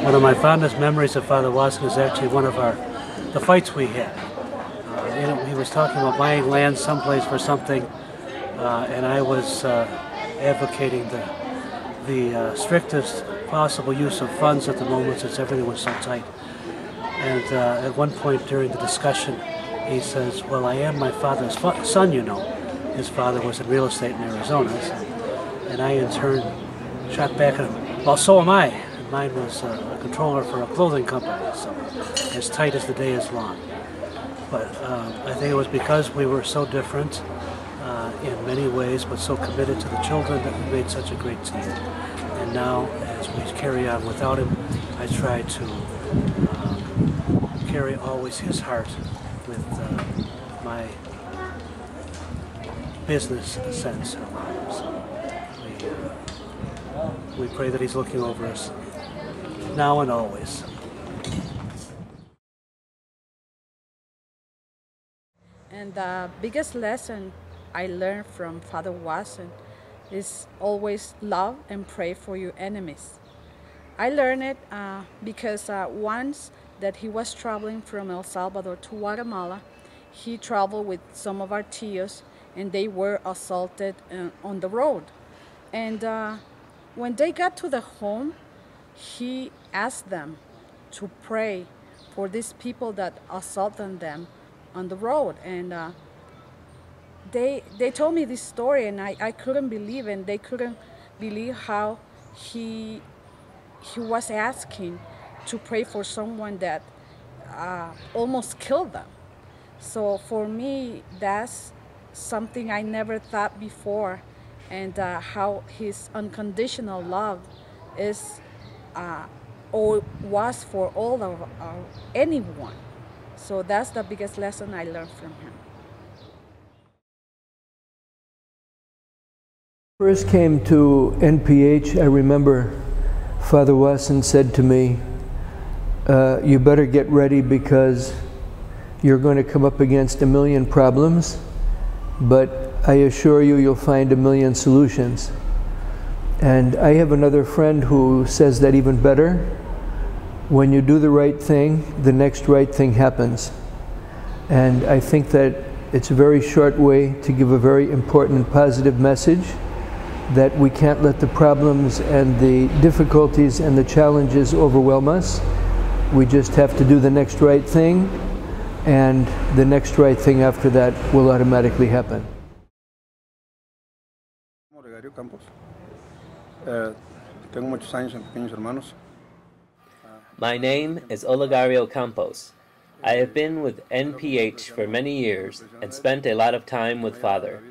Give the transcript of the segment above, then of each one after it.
One of my fondest memories of Father Wasson is actually one of the fights we had. He was talking about buying land someplace for something, and I was advocating the strictest possible use of funds at the moment since everything was so tight. And at one point during the discussion, he says, "Well, I am my father's son, you know." His father was in real estate in Arizona, and I in turn shot back at him, "Well, so am I." And mine was a controller for a clothing company, so as tight as the day is long. But I think it was because we were so different in many ways, but so committed to the children that we made such a great team. And now, as we carry on without him, I try to carry always his heart with my business sense. So we pray that he's looking over us now and always. And the biggest lesson I learned from Father Wasson is always love and pray for your enemies. I learned it because once that he was traveling from El Salvador to Guatemala, he traveled with some of our tios and they were assaulted on the road. And when they got to the home, he asked them to pray for these people that assaulted them on the road. And they told me this story, and I couldn't believe it. And they couldn't believe how he was asking to pray for someone that almost killed them. So for me, that's something I never thought before, and how his unconditional love is or was for all of anyone. So that's the biggest lesson I learned from him. First came to NPH, I remember Father Wasson said to me, "You better get ready because you're going to come up against a million problems, but I assure you, you'll find a million solutions." And I have another friend who says that even better. When you do the right thing, the next right thing happens. And I think that it's a very short way to give a very important positive message that we can't let the problems and the difficulties and the challenges overwhelm us. We just have to do the next right thing, and the next right thing after that will automatically happen. My name is Olegario Campos. I have been with NPH for many years and spent a lot of time with Father.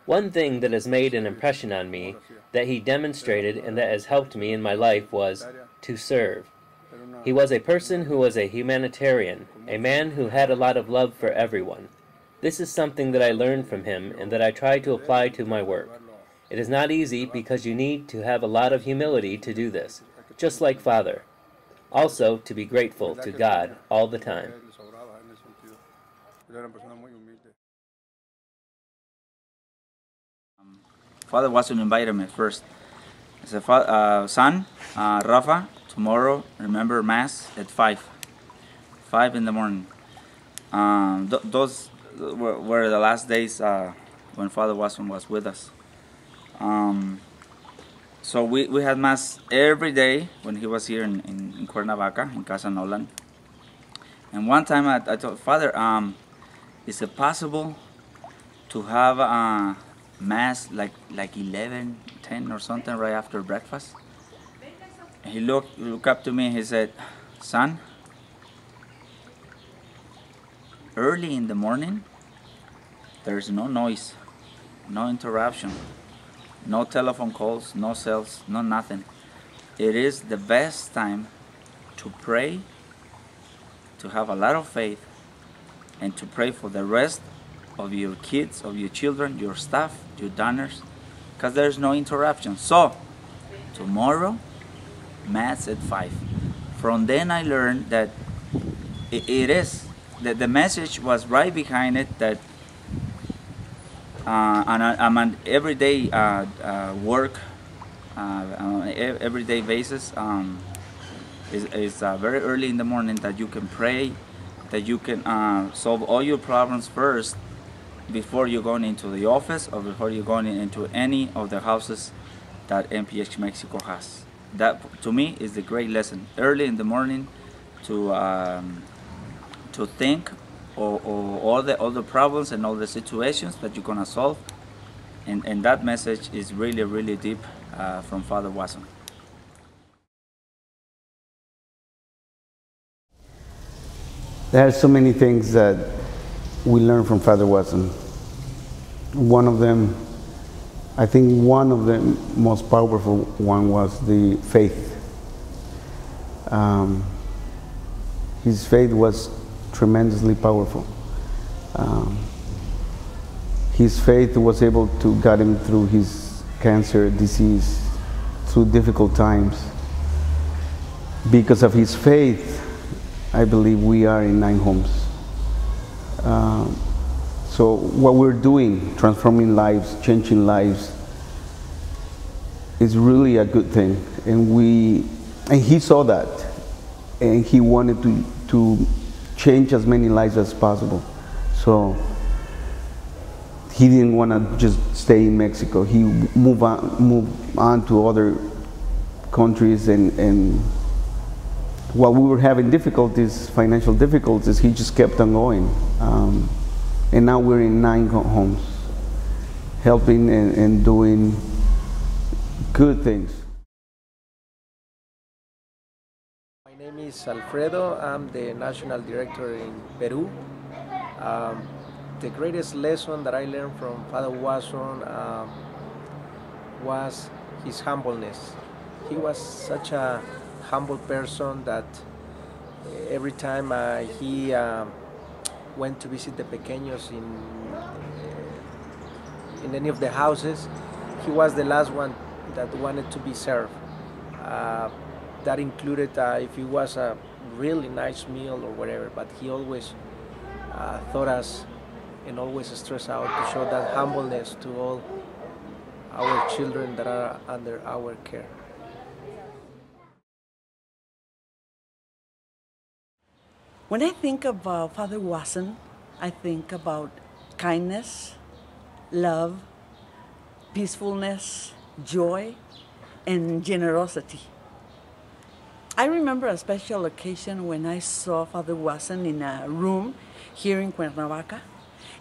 One thing that has made an impression on me that he demonstrated and that has helped me in my life was to serve. He was a person who was a humanitarian, a man who had a lot of love for everyone. This is something that I learned from him and that I try to apply to my work. It is not easy because you need to have a lot of humility to do this, just like Father. Also, to be grateful to God all the time. Father Wasson invited me first. He said, "Son, Rafa, tomorrow, remember Mass at 5 in the morning." Those were the last days when Father Wasson was with us. So we had Mass every day when he was here in Cuernavaca, in Casa Nolan. And one time I told Father, is it possible to have Mass like 11, 10 or something right after breakfast? And he looked up to me and he said, "Son, early in the morning, there's no noise, no interruption. No telephone calls, no cells, no nothing. It is the best time to pray, to have a lot of faith, and to pray for the rest of your kids, of your children, your staff, your donors, because there's no interruption." So, tomorrow, Mass at 5. From then I learned that it is, that the message was right behind it, that on an everyday work, on an everyday basis, It's very early in the morning that you can pray, that you can solve all your problems first before you're going into the office or before you're going into any of the houses that NPH Mexico has. That, to me, is the great lesson. Early in the morning to think or all the problems and all the situations that you're gonna solve, and that message is really, really deep from Father Wasson. There are so many things that we learn from Father Wasson. One of them, I think one of the most powerful one was the faith. His faith was tremendously powerful. His faith was able to guide him through his cancer disease, through difficult times. Because of his faith, I believe we are in 9 homes. So what we're doing, transforming lives, changing lives, is really a good thing. And he saw that, and he wanted to change as many lives as possible. So he didn't want to just stay in Mexico. He moved on to other countries, and while we were having difficulties, financial difficulties, he just kept on going. And now we're in 9 homes, helping and doing good things. My name is Alfredo. I'm the National Director in Peru. The greatest lesson that I learned from Father Wasson was his humbleness. He was such a humble person that every time he went to visit the pequeños in any of the houses, he was the last one that wanted to be served. That included if it was a really nice meal or whatever, but he always thought us and always stressed out to show that humbleness to all our children that are under our care. When I think about Father Wasson, I think about kindness, love, peacefulness, joy, and generosity. I remember a special occasion when I saw Father Wasson in a room here in Cuernavaca,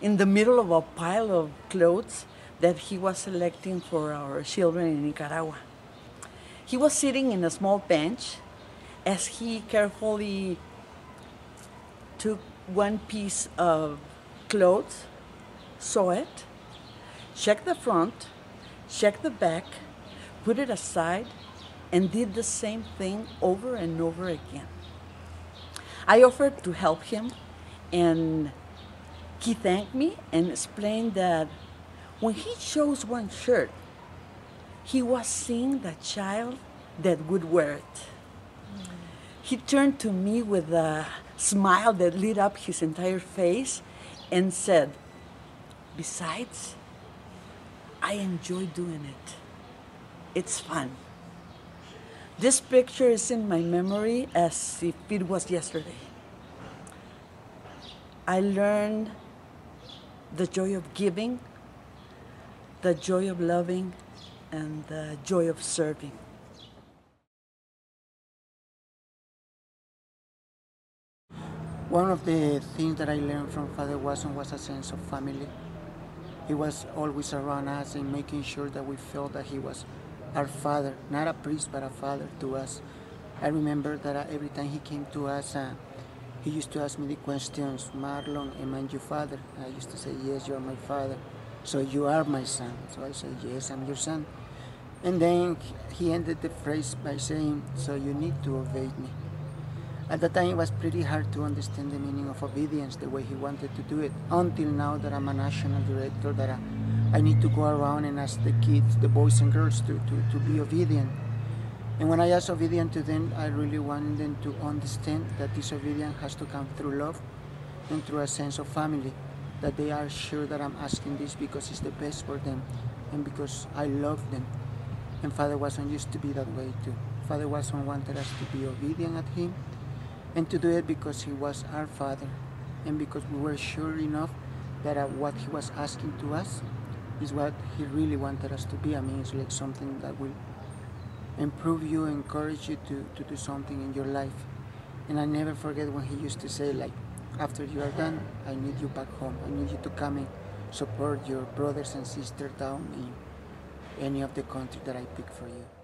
in the middle of a pile of clothes that he was selecting for our children in Nicaragua. He was sitting in a small bench as he carefully took one piece of clothes, saw it, checked the front, checked the back, put it aside, and did the same thing over and over again. I offered to help him, and he thanked me and explained that when he chose one shirt, he was seeing the child that would wear it. He turned to me with a smile that lit up his entire face and said, "Besides, I enjoy doing it. It's fun." This picture is in my memory as if it was yesterday. I learned the joy of giving, the joy of loving, and the joy of serving. One of the things that I learned from Father Wasson was a sense of family. He was always around us and making sure that we felt that he was our father, not a priest, but a father to us. I remember that every time he came to us, he used to ask me the questions, "Marlon, am I your father?" I used to say, "Yes, you are my father." "So you are my son?" So I said, "Yes, I'm your son." And then he ended the phrase by saying, "So you need to obey me." At the time, it was pretty hard to understand the meaning of obedience, the way he wanted to do it, until now that I'm a national director, that I need to go around and ask the kids, the boys and girls, to be obedient. And when I ask obedient to them, I really want them to understand that this obedience has to come through love and through a sense of family, that they are sure that I'm asking this because it's the best for them and because I love them. And Father Wasson used to be that way too. Father Wasson wanted us to be obedient at him and to do it because he was our Father and because we were sure enough that what he was asking to us is what he really wanted us to be. I mean, it's like something that will improve you, encourage you to do something in your life. And I never forget when he used to say, like, after you are done, I need you back home. I need you to come and support your brothers and sisters down in any of the country that I pick for you.